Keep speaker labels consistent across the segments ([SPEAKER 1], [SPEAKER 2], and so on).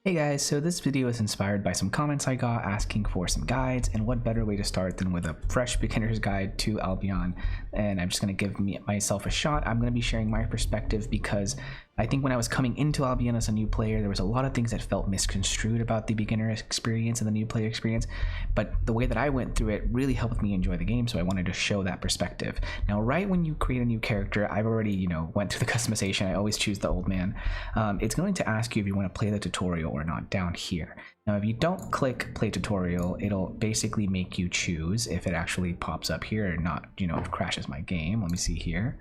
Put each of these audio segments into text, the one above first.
[SPEAKER 1] Hey guys, so this video is inspired by some comments I got asking for some guides, and what better way to start than with a fresh beginner's guide to Albion. And I'm just going to give myself a shot. I'm going to be sharing my perspective because I think when I was coming into Albion as a new player, there was a lot of things that felt misconstrued about the beginner experience and the new player experience, but the way that I went through it really helped me enjoy the game, so I wanted to show that perspective. Now, right when you create a new character, I've already, went through the customization. I always choose the old man. It's going to ask you if you want to play the tutorial or not down here. Now, if you don't click play tutorial, it'll basically make you choose if it actually pops up here or not, if it crashes my game. Let me see here.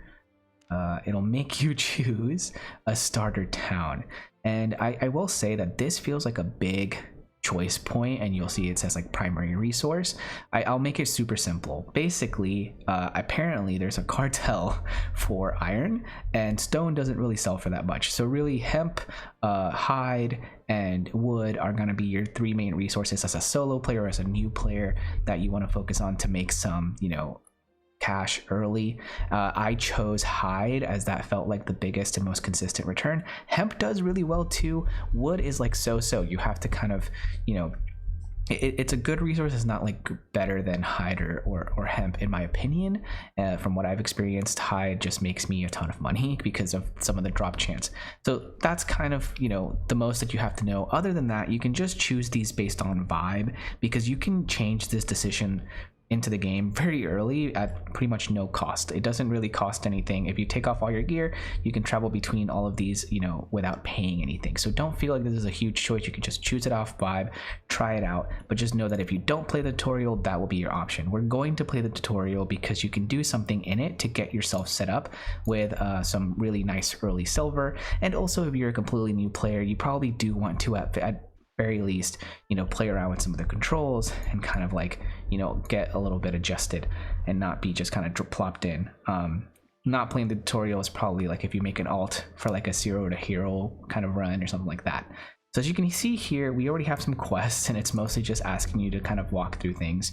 [SPEAKER 1] It'll make you choose a starter town, and I will say that this feels like a big choice point, and you'll see it says like primary resource. I'll make it super simple. Basically, apparently there's a cartel for iron, and stone doesn't really sell for that much, so really hemp, hide, and wood are going to be your three main resources as a solo player or as a new player that you want to focus on to make some cash early. I chose hide as that felt like the biggest and most consistent return. Hemp does really well too. Wood is like so you have to kind of it's a good resource. It's not like better than hide or hemp in my opinion. From what I've experienced, hide just makes me a ton of money because of some of the drop chance. So that's kind of the most that you have to know. Other than that, you can just choose these based on vibe, because you can change this decision into the game very early at pretty much no cost. It doesn't really cost anything. If you take off all your gear, you can travel between all of these without paying anything. So don't feel like this is a huge choice. You can just choose it off vibe, try it out, but just know that if you don't play the tutorial, that will be your option. We're going to play the tutorial because you can do something in it to get yourself set up with some really nice early silver. And also, if you're a completely new player, you probably do want to at very least play around with some of the controls and kind of like get a little bit adjusted and not be just kind of plopped in. Not playing the tutorial is probably like if you make an alt for like a 0 to hero kind of run or something like that. So as you can see here, we already have some quests, and it's mostly just asking you to kind of walk through things.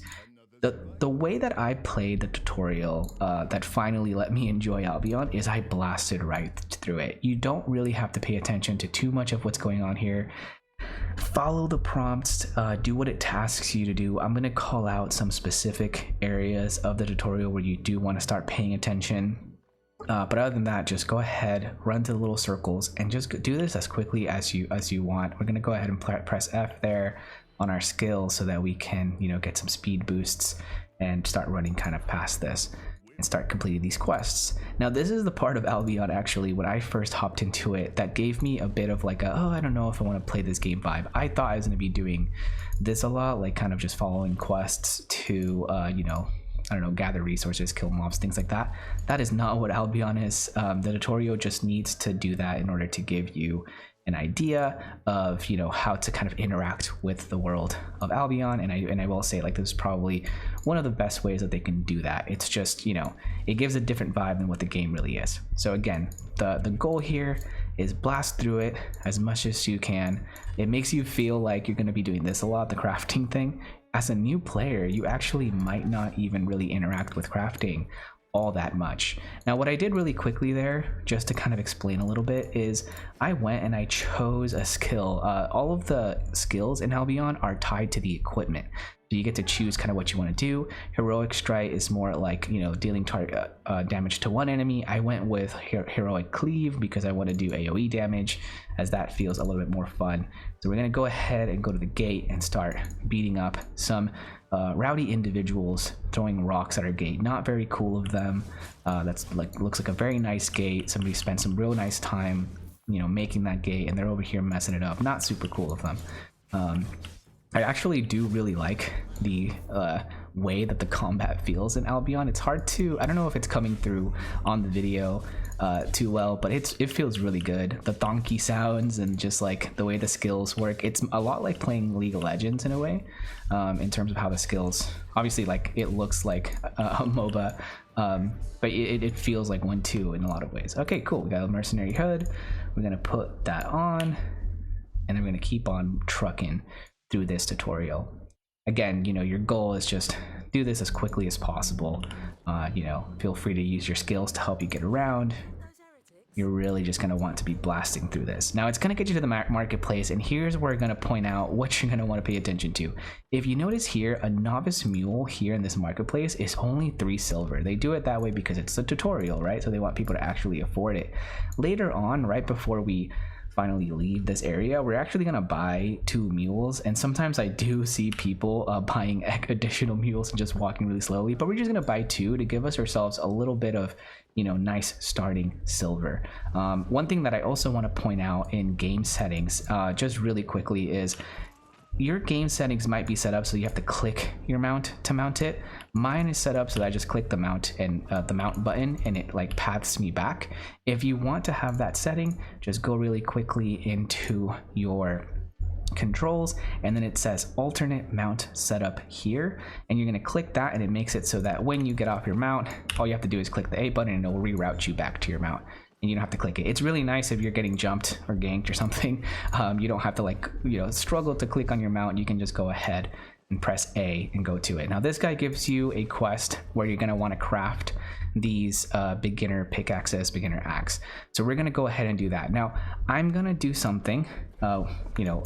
[SPEAKER 1] The way that I played the tutorial that finally let me enjoy Albion is I blasted right through it. You don't really have to pay attention to too much of what's going on here. Follow the prompts, do what it tasks you to do. I'm going to call out some specific areas of the tutorial where you do want to start paying attention, but other than that, just go ahead, run to the little circles, and just do this as quickly as you want. We're going to go ahead and press F there on our skills so that we can get some speed boosts and start running kind of past this and start completing these quests. Now, this is the part of Albion actually when I first hopped into it that gave me a bit of like I don't know if I want to play this game vibe. I thought I was going to be doing this a lot, like kind of just following quests to I don't know, gather resources, kill mobs, things like that. That is not what Albion is. The tutorial just needs to do that in order to give you an idea of how to kind of interact with the world of Albion, and I will say, like, this is probably one of the best ways that they can do that. It's just it gives a different vibe than what the game really is. So again, the goal here is blast through it as much as you can. It makes you feel like you're going to be doing this a lot, the crafting thing. As a new player, you actually might not even really interact with crafting all that much. Now, what I did really quickly there, just to kind of explain a little bit, is I went and I chose a skill. All of the skills in Albion are tied to the equipment, so you get to choose kind of what you want to do. Heroic Strike is more like dealing target damage to one enemy. I went with Heroic Cleave because I want to do AoE damage, as that feels a little bit more fun. So we're going to go ahead and go to the gate and start beating up some rowdy individuals throwing rocks at our gate. Not very cool of them. That's like, looks like a very nice gate. Somebody spent some real nice time making that gate, and they're over here messing it up. Not super cool of them. I actually do really like the way that the combat feels in Albion. It's hard to, I don't know if it's coming through on the video too well, but it feels really good. The donkey sounds and just like the way the skills work, it's a lot like playing League of Legends in a way, in terms of how the skills, obviously, like, it looks like a MOBA, but it feels like 1-2 in a lot of ways. Okay, cool. We got a mercenary hood. We're gonna put that on, and then we're gonna keep on trucking through this tutorial. Again, your goal is just do this as quickly as possible. Feel free to use your skills to help you get around. you're really just going to want to be blasting through this. Now it's going to get you to the marketplace, and here's where we're going to point out what you're going to want to pay attention to. If you notice here, a novice mule here in this marketplace is only 3 silver. They do it that way because it's a tutorial, right? So they want people to actually afford it. Later on, right before we finally leave this area, we're actually going to buy 2 mules, and sometimes I do see people buying additional mules and just walking really slowly, but we're just going to buy 2 to give us ourselves a little bit of, you know, nice starting silver. One thing that I also want to point out in game settings, just really quickly, is your game settings might be set up so you have to click your mount to mount it. Mine is set up so that I just click the mount and the mount button, and it like paths me back. If you want to have that setting, just go really quickly into your controls, and then it says alternate mount setup here, and you're going to click that, and it makes it so that when you get off your mount, all you have to do is click the A button and it will reroute you back to your mount, and you don't have to click it. It's really nice if you're getting jumped or ganked or something. You don't have to, like, you know, struggle to click on your mount. You can just go ahead and press A and go to it. Now this guy gives you a quest where you're going to want to craft these beginner pickaxes, beginner axe. So we're going to go ahead and do that. Now I'm going to do something, you know,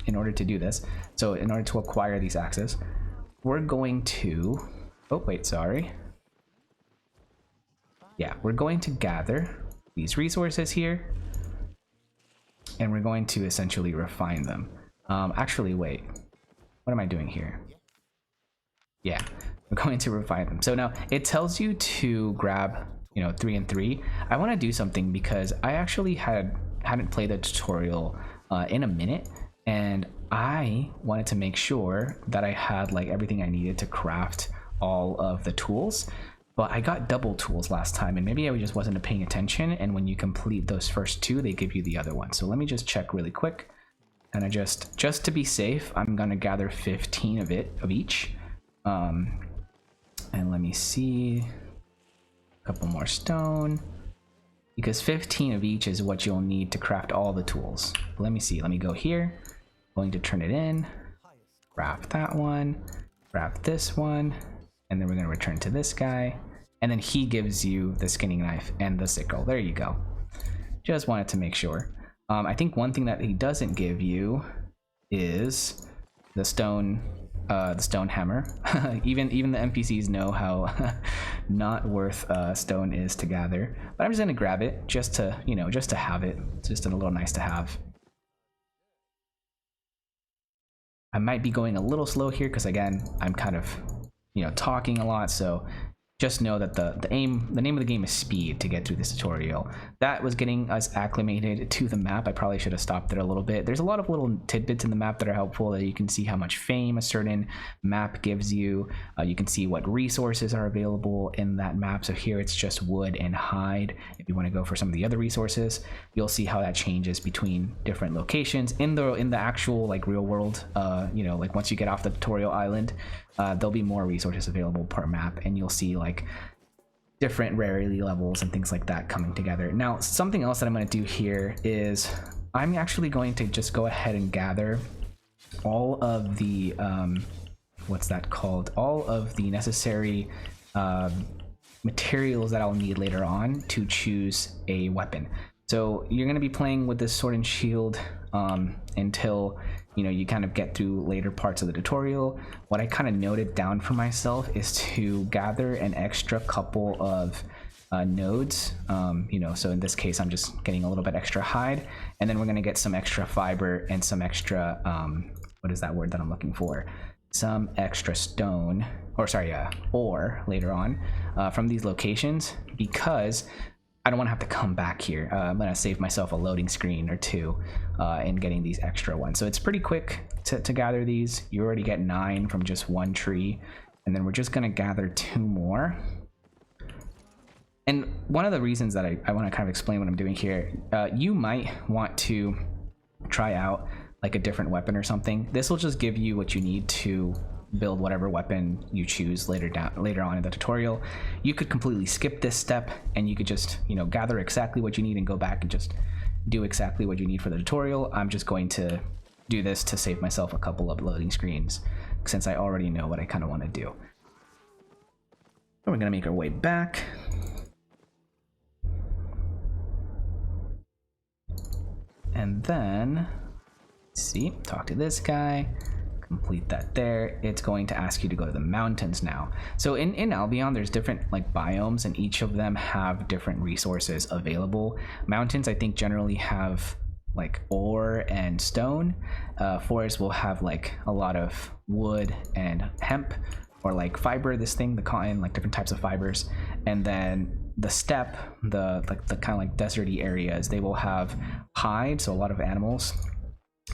[SPEAKER 1] in order to do this. So in order to acquire these axes, we're going to, oh wait, sorry. Yeah, we're going to gather these resources here, and we're going to essentially refine them. Actually, wait, what am I doing here? Yeah, we're going to refine them. So now it tells you to grab, you know, 3 and 3. I want to do something because I actually hadn't played the tutorial in a minute, and I wanted to make sure that I had like everything I needed to craft all of the tools. But I got double tools last time, and maybe I just wasn't paying attention, and when you complete those first 2, they give you the other one. So let me just check really quick, and I just to be safe, I'm gonna gather 15 of each. And let me see, a couple more stone, because 15 of each is what you'll need to craft all the tools. Let me see, let me go here, going to turn it in, craft that one, craft this one, and then we're going to return to this guy, and then he gives you the skinning knife and the sickle. There you go. Just wanted to make sure. I think one thing that he doesn't give you is the stone hammer. even the NPCs know how not worth stone is to gather, but I'm just gonna grab it just to, you know, just to have it. It's just a little nice to have. I might be going a little slow here because, again, I'm kind of, you know, talking a lot, so just know that the name of the game is speed to get through this tutorial. That was getting us acclimated to the map. I probably should have stopped there a little bit. There's a lot of little tidbits in the map that are helpful, that you can see how much fame a certain map gives you. You can see what resources are available in that map. So here it's just wood and hide. If you want to go for some of the other resources, you'll see how that changes between different locations in the actual like real world. You know, like once you get off the tutorial island, there'll be more resources available per map, and you'll see like different rarity levels and things like that coming together. Now, something else that I'm going to do here is I'm actually going to just go ahead and gather all of the what's that called, all of the necessary materials that I'll need later on to choose a weapon. So you're going to be playing with this sword and shield until, you know, you kind of get through later parts of the tutorial. What I kind of noted down for myself is to gather an extra couple of nodes, you know, so in this case I'm just getting a little bit extra hide, and then we're going to get some extra fiber and some extra what is that word that I'm looking for, some extra stone, or sorry, ore later on from these locations, because I don't want to have to come back here. I'm going to save myself a loading screen or two in getting these extra ones. So it's pretty quick to gather these. You already get 9 from just one tree, and then we're just going to gather 2 more. And one of the reasons that I want to kind of explain what I'm doing here, you might want to try out like a different weapon or something. This will just give you what you need to build whatever weapon you choose later on in the tutorial. You could completely skip this step, and you could just, you know, gather exactly what you need and go back and just do exactly what you need for the tutorial. I'm just going to do this to save myself a couple of loading screens, since I already know what I kind of want to do. We're gonna make our way back. And then, see, talk to this guy, complete that there. It's going to ask you to go to the mountains now. So in Albion, there's different like biomes, and each of them have different resources available. Mountains, I think, generally have like ore and stone. Forests will have like a lot of wood and hemp, or like fiber, this thing, the cotton, like different types of fibers. And then the steppe, the kind of like deserty areas, they will have hide, so a lot of animals,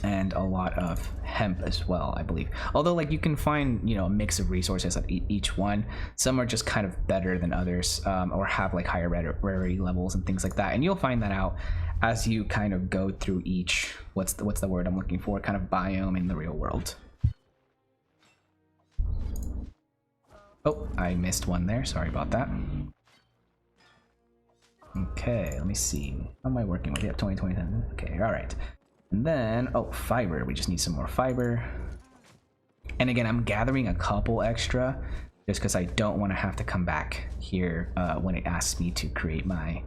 [SPEAKER 1] and a lot of hemp as well, I believe. Although like you can find, you know, a mix of resources at each one. Some are just kind of better than others, or have like higher rarity levels and things like that. And you'll find that out as you kind of go through each, what's the word I'm looking for, kind of biome in the real world. Oh, I missed one there. Sorry about that. Okay, let me see. How am I working with? Yep, 20. Okay, all right. And then, oh, fiber. We just need some more fiber. And again, I'm gathering a couple extra just because I don't want to have to come back here when it asks me to create my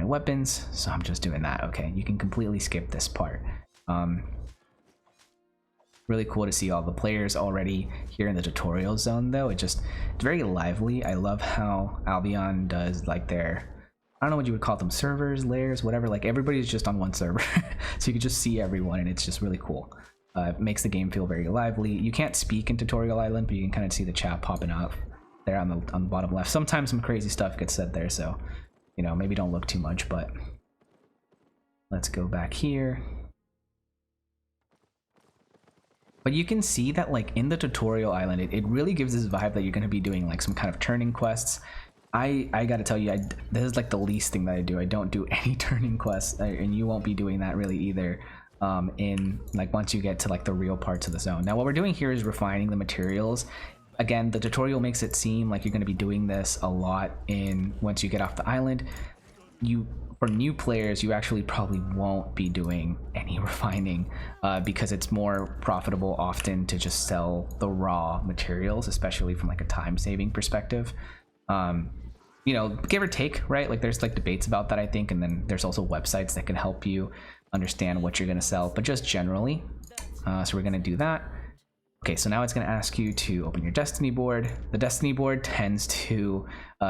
[SPEAKER 1] weapons. So I'm just doing that. Okay, you can completely skip this part. Really cool to see all the players already here in the tutorial zone, though. It's very lively. I love how Albion does like their, I don't know what you would call them, servers, layers, whatever. Like everybody's just on one server, so you can just see everyone, and it's just really cool. It makes the game feel very lively. You can't speak in Tutorial Island, but you can kind of see the chat popping up there on the bottom left. Sometimes some crazy stuff gets said there, so you know, maybe don't look too much. But let's go back here. But you can see that like in the tutorial island, it really gives this vibe that you're going to be doing like some kind of turning quests. I gotta tell you, this is like the least thing that I do. I don't do any turning quests, and you won't be doing that really either in like once you get to like the real parts of the zone. Now what we're doing here is refining the materials. Again, the tutorial makes it seem like you're going to be doing this a lot once you get off the island. For new players, you actually probably won't be doing any refining because it's more profitable often to just sell the raw materials, especially from like a time-saving perspective. You know, give or take, right? Like there's like debates about that, I think, and then there's also websites that can help you understand what you're going to sell, but just generally. So we're going to do that. Okay, so now it's going to ask you to open your Destiny board. The Destiny board tends to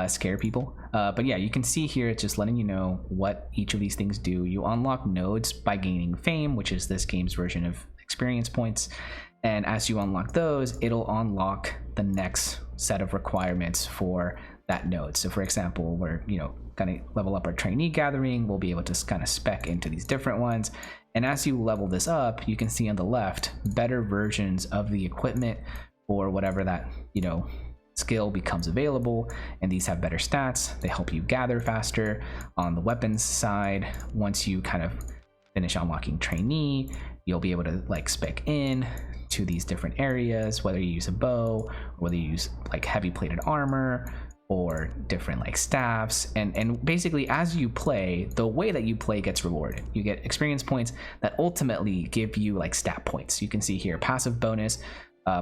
[SPEAKER 1] scare people. But yeah, you can see here, it's just letting you know what each of these things do. You unlock nodes by gaining fame, which is this game's version of experience points. And as you unlock those, it'll unlock the next set of requirements for that node. So for example, we're, you know, going to level up our trainee gathering. We'll be able to kind of spec into these different ones. And as you level this up, you can see on the left better versions of the equipment or whatever that, you know, skill becomes available. And these have better stats. They help you gather faster. On the weapons side, once you kind of finish unlocking trainee, you'll be able to like spec in to these different areas, whether you use a bow or whether you use like heavy plated armor or different like staffs, and basically as you play, the way that you play gets rewarded. You get experience points that ultimately give you like stat points. You can see here passive bonus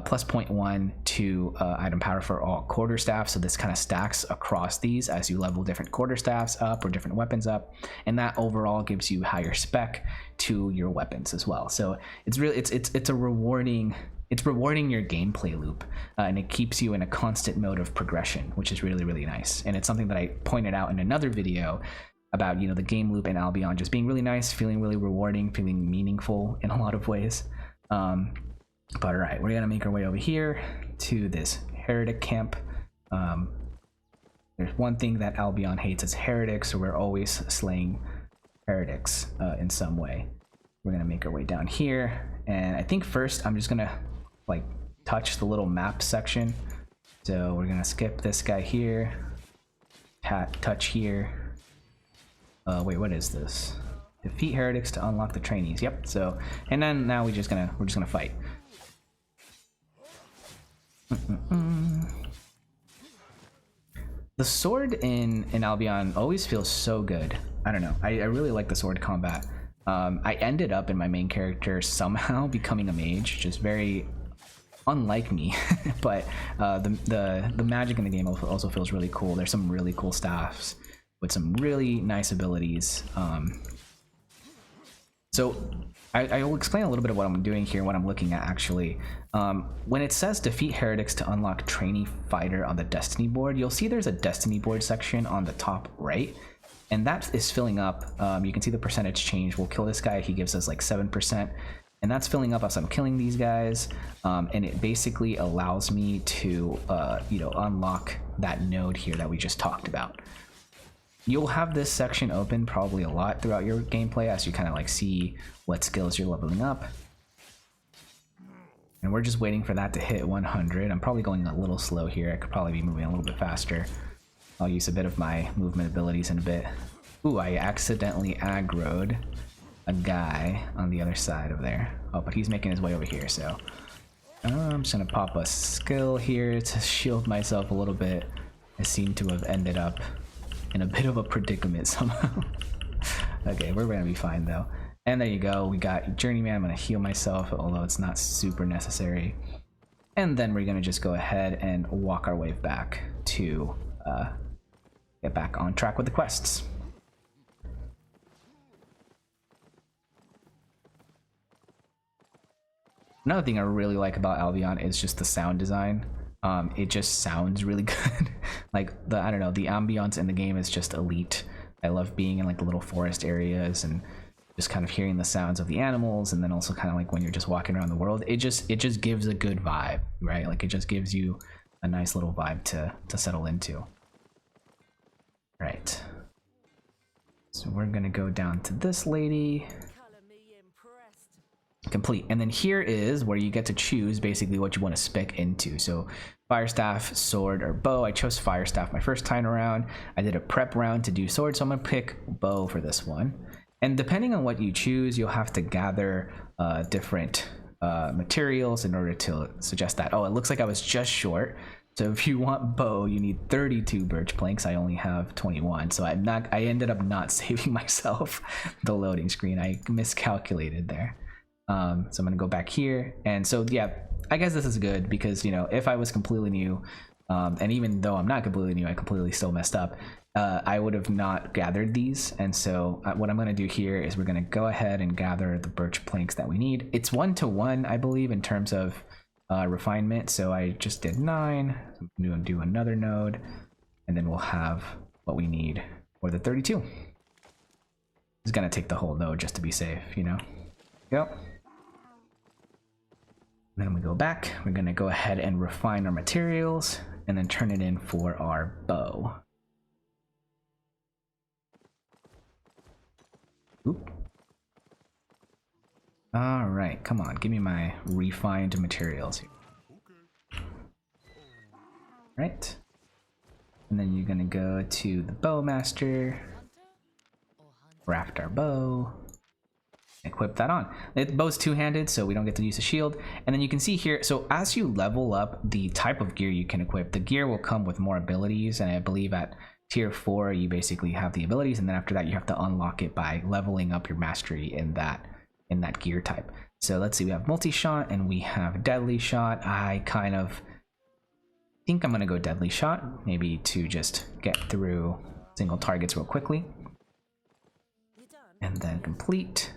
[SPEAKER 1] plus 0.1 to item power for all quarterstaffs. So this kind of stacks across these as you level different quarterstaffs up or different weapons up, and that overall gives you higher spec to your weapons as well. So it's really it's a rewarding. It's rewarding your gameplay loop, and it keeps you in a constant mode of progression, which is really, really nice. And it's something that I pointed out in another video about, you know, the game loop in Albion just being really nice, feeling really rewarding, feeling meaningful in a lot of ways. But all right, we're gonna make our way over here to this heretic camp. There's one thing that Albion hates is heretics, so we're always slaying heretics in some way. We're gonna make our way down here, and I think first I'm just gonna like touch the little map section. So we're gonna skip this guy here, touch here. Wait, what is this? Defeat heretics to unlock the trainees. Yep. So, and then now we're just gonna fight. The sword in Albion always feels so good. I don't know. I really like the sword combat. I ended up in my main character somehow becoming a mage, just very unlike me. But the magic in the game also feels really cool. There's some really cool staffs with some really nice abilities. So I will explain a little bit of what I'm doing here, what I'm looking at actually. When it says defeat heretics to unlock trainee fighter on the destiny board, you'll see there's a destiny board section on the top right, and that is filling up. You can see the percentage change. We'll kill this guy, he gives us like 7%, and that's filling up as I'm killing these guys, and it basically allows me to you know, unlock that node here that we just talked about. You'll have this section open probably a lot throughout your gameplay as you kind of like see what skills you're leveling up. And we're just waiting for that to hit 100. I'm probably going a little slow here. I could probably be moving a little bit faster. I'll use a bit of my movement abilities in a bit. Ooh, I accidentally aggroed a guy on the other side of there. Oh, but he's making his way over here, so I'm just gonna pop a skill here to shield myself a little bit. I seem to have ended up in a bit of a predicament somehow. Okay, we're gonna be fine though. And there you go, we got Journeyman. I'm gonna heal myself, although it's not super necessary. And then we're gonna just go ahead and walk our way back to get back on track with the quests. Another thing I really like about Albion is just the sound design. It just sounds really good. Like I don't know, the ambiance in the game is just elite. I love being in like the little forest areas and just kind of hearing the sounds of the animals, and then also kind of like when you're just walking around the world, it just gives a good vibe, right? Like it just gives you a nice little vibe to settle into. Right. So we're gonna go down to this lady. Complete. And then here is where you get to choose basically what you want to spec into. So fire staff, sword, or bow. I chose fire staff my first time around. I did a prep round to do sword, so I'm gonna pick bow for this one. And depending on what you choose, you'll have to gather different materials in order to suggest that. Oh, it looks like I was just short. So if you want bow, you need 32 birch planks. I only have 21, so I ended up not saving myself the loading screen. I miscalculated there. So I'm gonna go back here, and so yeah, I guess this is good because, you know, if I was completely new, and even though I'm not completely new, I completely still messed up, I would have not gathered these. And so what I'm gonna do here is we're gonna go ahead and gather the birch planks that we need. It's 1-to-1, I believe, in terms of refinement. So I just did 9. So I'm gonna do another node, and then we'll have what we need for the 32. It's gonna take the whole node just to be safe, you know. Yep. Then we go back, we're gonna go ahead and refine our materials and then turn it in for our bow. Oop. All right, come on, give me my refined materials here. Right. And then you're gonna go to the bow master, craft our bow, equip that on. The bow's two-handed, so we don't get to use a shield. And then you can see here, so as you level up the type of gear you can equip, the gear will come with more abilities, and I believe at tier 4 you basically have the abilities, and then after that you have to unlock it by leveling up your mastery in that gear type. So let's see, we have multi-shot and we have deadly shot. I kind of think I'm gonna go deadly shot, maybe to just get through single targets real quickly. And then complete.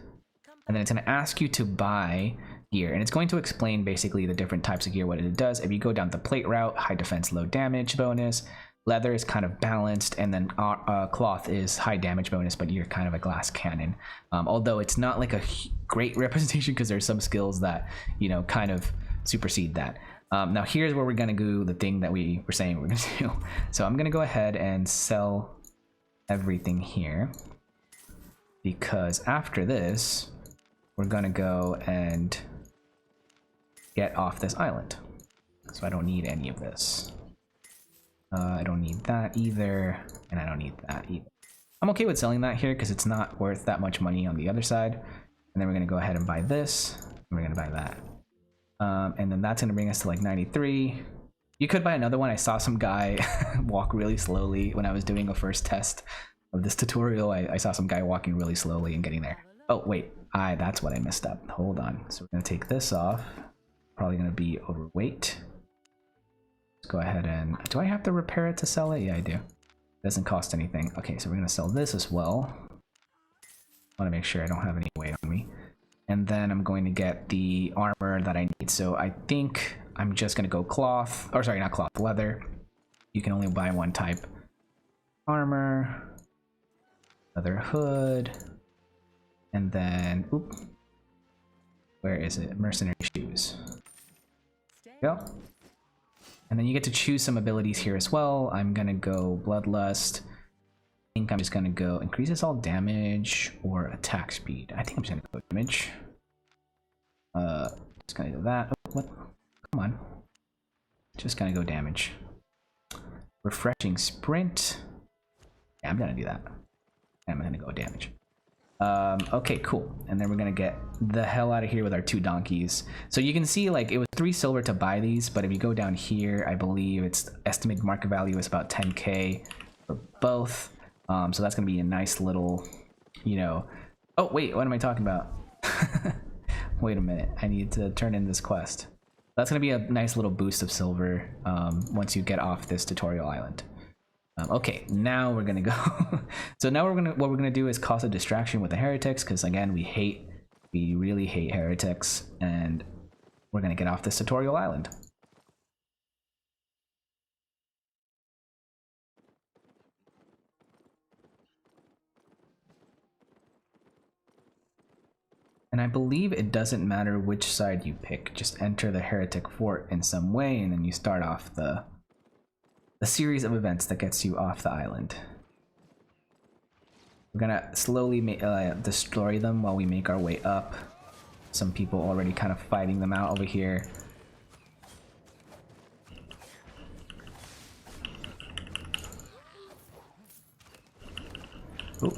[SPEAKER 1] And then it's going to ask you to buy gear, and it's going to explain basically the different types of gear, what it does. If you go down the plate route, high defense, low damage bonus. Leather is kind of balanced, and then cloth is high damage bonus, but you're kind of a glass cannon. Although it's not like a great representation because there's some skills that, you know, kind of supersede that. Now here's where we're going to do the thing that we were saying we're going to do. So I'm going to go ahead and sell everything here, because after this we're gonna go and get off this island. So I don't need any of this. I don't need that either, and I don't need that either. I'm okay with selling that here because it's not worth that much money on the other side. And then we're gonna go ahead and buy this, and we're gonna buy that. And then that's gonna bring us to like 93. You could buy another one. I saw some guy walk really slowly when I was doing a first test of this tutorial. I saw some guy walking really slowly and getting there. Oh wait, that's what I messed up. Hold on. So we're gonna take this off. Probably gonna be overweight. Let's go ahead and, do I have to repair it to sell it? Yeah, I do. It doesn't cost anything. Okay, so we're gonna sell this as well. want to make sure I don't have any weight on me. And then I'm going to get the armor that I need. So I think I'm just going to go cloth, or sorry, not cloth, leather. You can only buy one type. Armor, leather hood, and then, oop, where is it? Mercenary shoes. Go. And then you get to choose some abilities here as well. I'm going to go bloodlust. I think I'm just gonna go increases all damage or attack speed. I think I'm just gonna go damage. Just gonna do that. Oh, what? Come on. Just gonna go damage. Refreshing sprint. Yeah, I'm gonna do that. I'm gonna go damage. Okay, cool. And then we're gonna get the hell out of here with our 2 donkeys. So you can see, like, it was 3 silver to buy these, but if you go down here, I believe its estimated market value is about 10k for both. So that's gonna be a nice little, you know. Oh wait, what am I talking about? Wait a minute, I need to turn in this quest. That's gonna be a nice little boost of silver once you get off this tutorial island. Okay, now we're gonna go. So now what we're gonna do is cause a distraction with the heretics, because again, we really hate heretics, and we're gonna get off this tutorial island. And I believe it doesn't matter which side you pick, just enter the heretic fort in some way, and then you start off the series of events that gets you off the island. We're gonna slowly destroy them while we make our way up. Some people already kind of fighting them out over here. Ooh.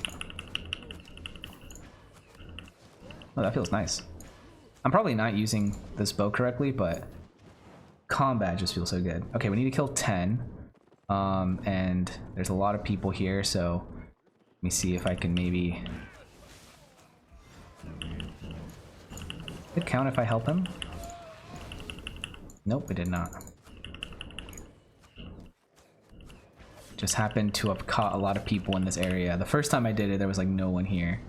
[SPEAKER 1] Oh, that feels nice. I'm probably not using this bow correctly, but combat just feels so good. Okay, we need to kill 10. And there's a lot of people here, so let me see if I can maybe... Could count if I help him. Nope, it did not. Just happened to have caught a lot of people in this area. The first time I did it, there was like no one here.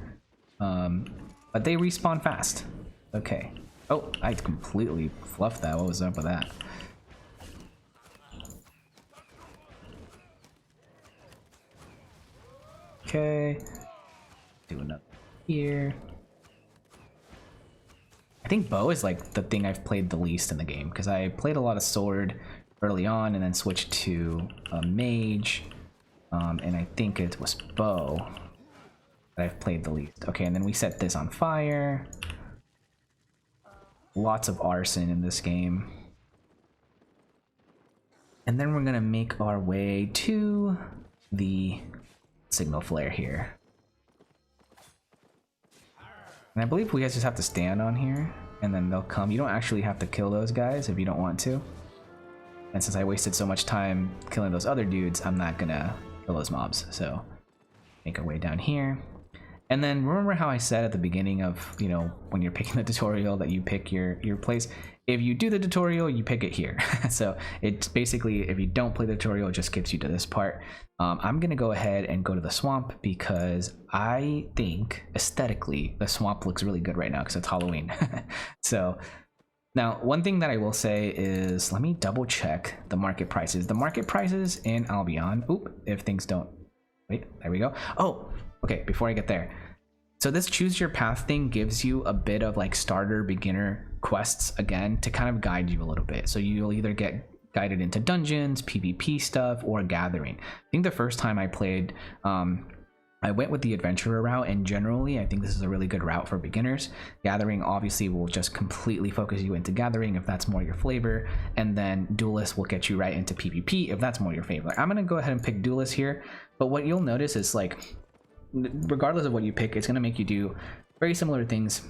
[SPEAKER 1] But they respawn fast. Okay. Oh, I completely fluffed that. What was up with that? Okay. Do another here. I think bow is like the thing I've played the least in the game, because I played a lot of sword early on and then switched to a mage. And I think it was bow that I've played the least. Okay, and then we set this on fire. Lots of arson in this game. And then we're gonna make our way to the signal flare here. And I believe we guys just have to stand on here and then they'll come. You don't actually have to kill those guys if you don't want to. And since I wasted so much time killing those other dudes, I'm not gonna kill those mobs. So make our way down here. And then remember how I said at the beginning of, you know, when you're picking the tutorial that you pick your place. If you do the tutorial, you pick it here. So it's basically, if you don't play the tutorial, it just skips you to this part. I'm gonna go ahead and go to the swamp because I think aesthetically the swamp looks really good right now because it's Halloween. So now one thing that I will say is, let me double check the market prices. The market prices in Albion, oop, if things don't, wait, there we go. Oh, okay, before I get there. So this choose your path thing gives you a bit of like starter beginner quests again to kind of guide you a little bit. So you'll either get guided into dungeons, PvP stuff, or gathering. I think the first time I played, I went with the adventurer route, and generally I think this is a really good route for beginners. Gathering obviously will just completely focus you into gathering if that's more your flavor, and then duelist will get you right into PvP if that's more your favorite. I'm gonna go ahead and pick duelist here, but what you'll notice is like, regardless of what you pick, it's going to make you do very similar things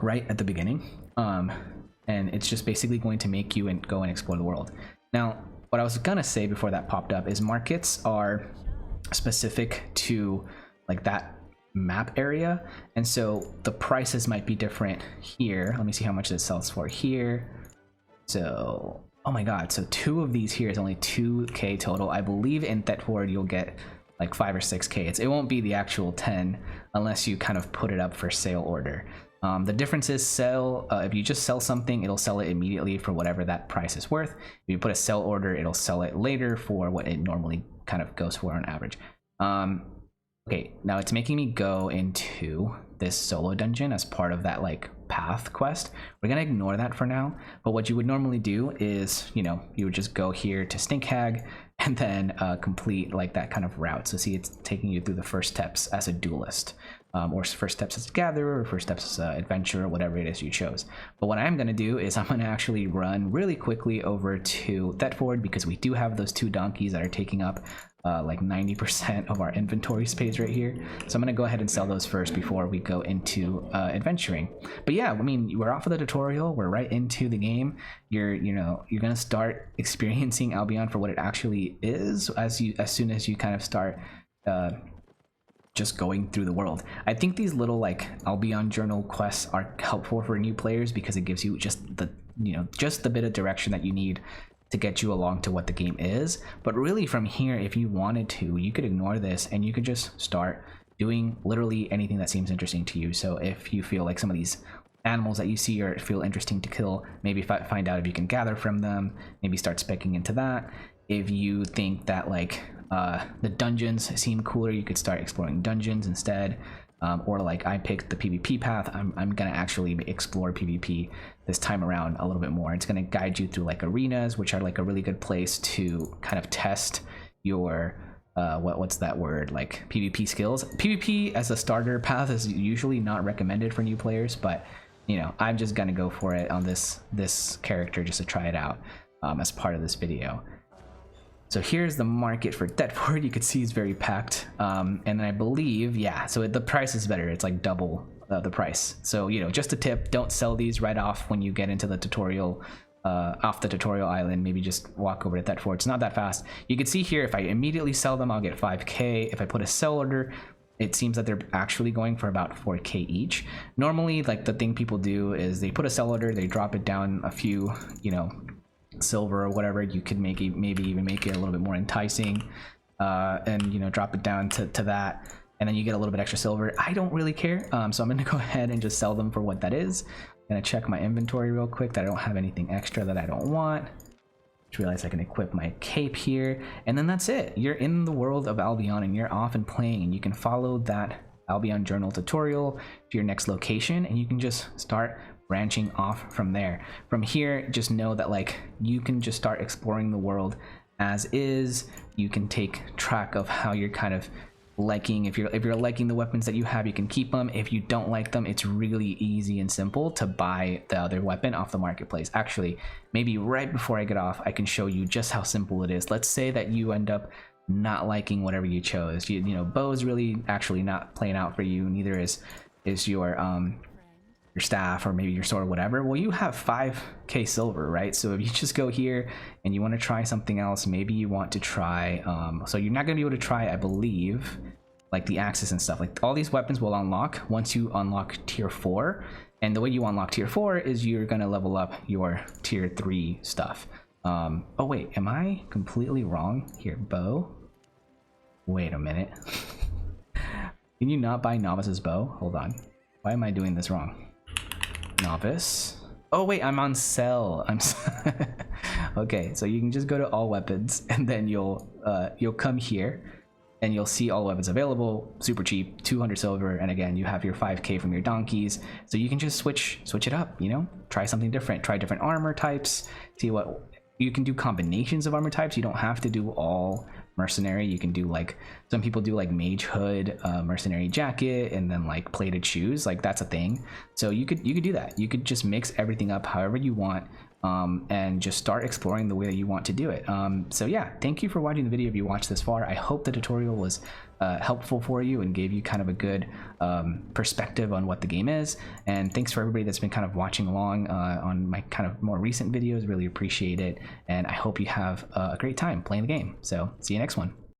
[SPEAKER 1] right at the beginning, and it's just basically going to make you go and explore the world. Now what I was gonna say before that popped up is markets are specific to like that map area, and so the prices might be different here. Let me see how much this sells for here. So oh my god, so 2 of these here is only 2k total. I believe in Thetford you'll get like 5 or 6k. It won't be the actual 10 unless you kind of put it up for sale order. The difference is if you just sell something, it'll sell it immediately for whatever that price is worth. If you put a sell order, it'll sell it later for what it normally kind of goes for on average. Okay, now it's making me go into this solo dungeon as part of that like path quest. We're gonna ignore that for now, but what you would normally do is, you know, you would just go here to Stinkhag and then complete like that kind of route. So see, it's taking you through the first steps as a duelist, or first steps as a gatherer, or first steps as an adventurer, whatever it is you chose. But what I'm gonna do is I'm gonna actually run really quickly over to Thetford, because we do have those 2 donkeys that are taking up like 90% of our inventory space right here. So I'm gonna go ahead and sell those first before we go into adventuring. But yeah, I mean, we're off of the tutorial, we're right into the game. You're gonna start experiencing Albion for what it actually is as soon as you kind of start just going through the world. I think these little like Albion journal quests are helpful for new players because it gives you just the bit of direction that you need to get you along to what the game is. But really from here, if you wanted to, you could ignore this and you could just start doing literally anything that seems interesting to you. So if you feel like some of these animals that you see or feel interesting to kill, maybe find out if you can gather from them, maybe start specking into that. If you think that like the dungeons seem cooler, you could start exploring dungeons instead. Or like I picked the PvP path, I'm gonna actually explore PvP this time around a little bit more. It's gonna guide you through like arenas, which are like a really good place to kind of test your what's that word, like PvP skills. PvP as a starter path is usually not recommended for new players, but you know, I'm just gonna go for it on this character just to try it out as part of this video. So here's the market for Thetford. You can see it's very packed. And then I believe, yeah, so the price is better. It's like double the price. So, you know, just a tip, don't sell these right off when you get into the tutorial, off the tutorial island. Maybe just walk over to Thetford. It's not that fast. You can see here, if I immediately sell them, I'll get 5K. If I put a sell order, it seems that they're actually going for about 4K each. Normally, like the thing people do is they put a sell order, they drop it down a few, you know, silver or whatever. You could maybe even make it a little bit more enticing, and you know, drop it down to that, and then you get a little bit extra silver. I don't really care, so I'm gonna go ahead and just sell them for what that is. I'm gonna check my inventory real quick that I don't have anything extra that I don't want. Just realize I can equip my cape here, and then that's it. You're in the world of Albion and you're off and playing, and you can follow that Albion journal tutorial to your next location, and you can just start branching off from there. From here, just know that like you can just start exploring the world as is. You can take track of how you're kind of liking. If you're liking the weapons that you have, you can keep them. If you don't like them, it's really easy and simple to buy the other weapon off the marketplace. Actually, maybe right before I get off, I can show you just how simple it is. Let's say that you end up not liking whatever you chose. You know, bow is really actually not playing out for you. Neither is your staff or maybe your sword or whatever. Well, you have 5K silver, right? So if you just go here and you want to try something else, maybe you want to try so you're not gonna be able to try, I believe, like the axes and stuff. Like all these weapons will unlock once you unlock tier 4, and the way you unlock tier 4 is you're gonna level up your tier 3 stuff. Oh wait, am I completely wrong here? Bow, wait a minute. Can you not buy novice's bow? Hold on, why am I doing this wrong? Novice. Oh wait, I'm on sell. Okay, so you can just go to all weapons, and then you'll come here and you'll see all weapons available, super cheap, 200 silver, and again, you have your 5K from your donkeys, so you can just switch it up, you know, try something different, try different armor types, see what you can do, combinations of armor types. You don't have to do all mercenary. You can do like some people do like mage hood, mercenary jacket, and then like plated shoes. Like that's a thing. So you could do that. You could just mix everything up however you want, and just start exploring the way that you want to do it. So yeah, thank you for watching the video. If you watched this far, I hope the tutorial was helpful for you and gave you kind of a good perspective on what the game is. And thanks for everybody that's been kind of watching along on my kind of more recent videos. Really appreciate it, and I hope you have a great time playing the game. So see you next one.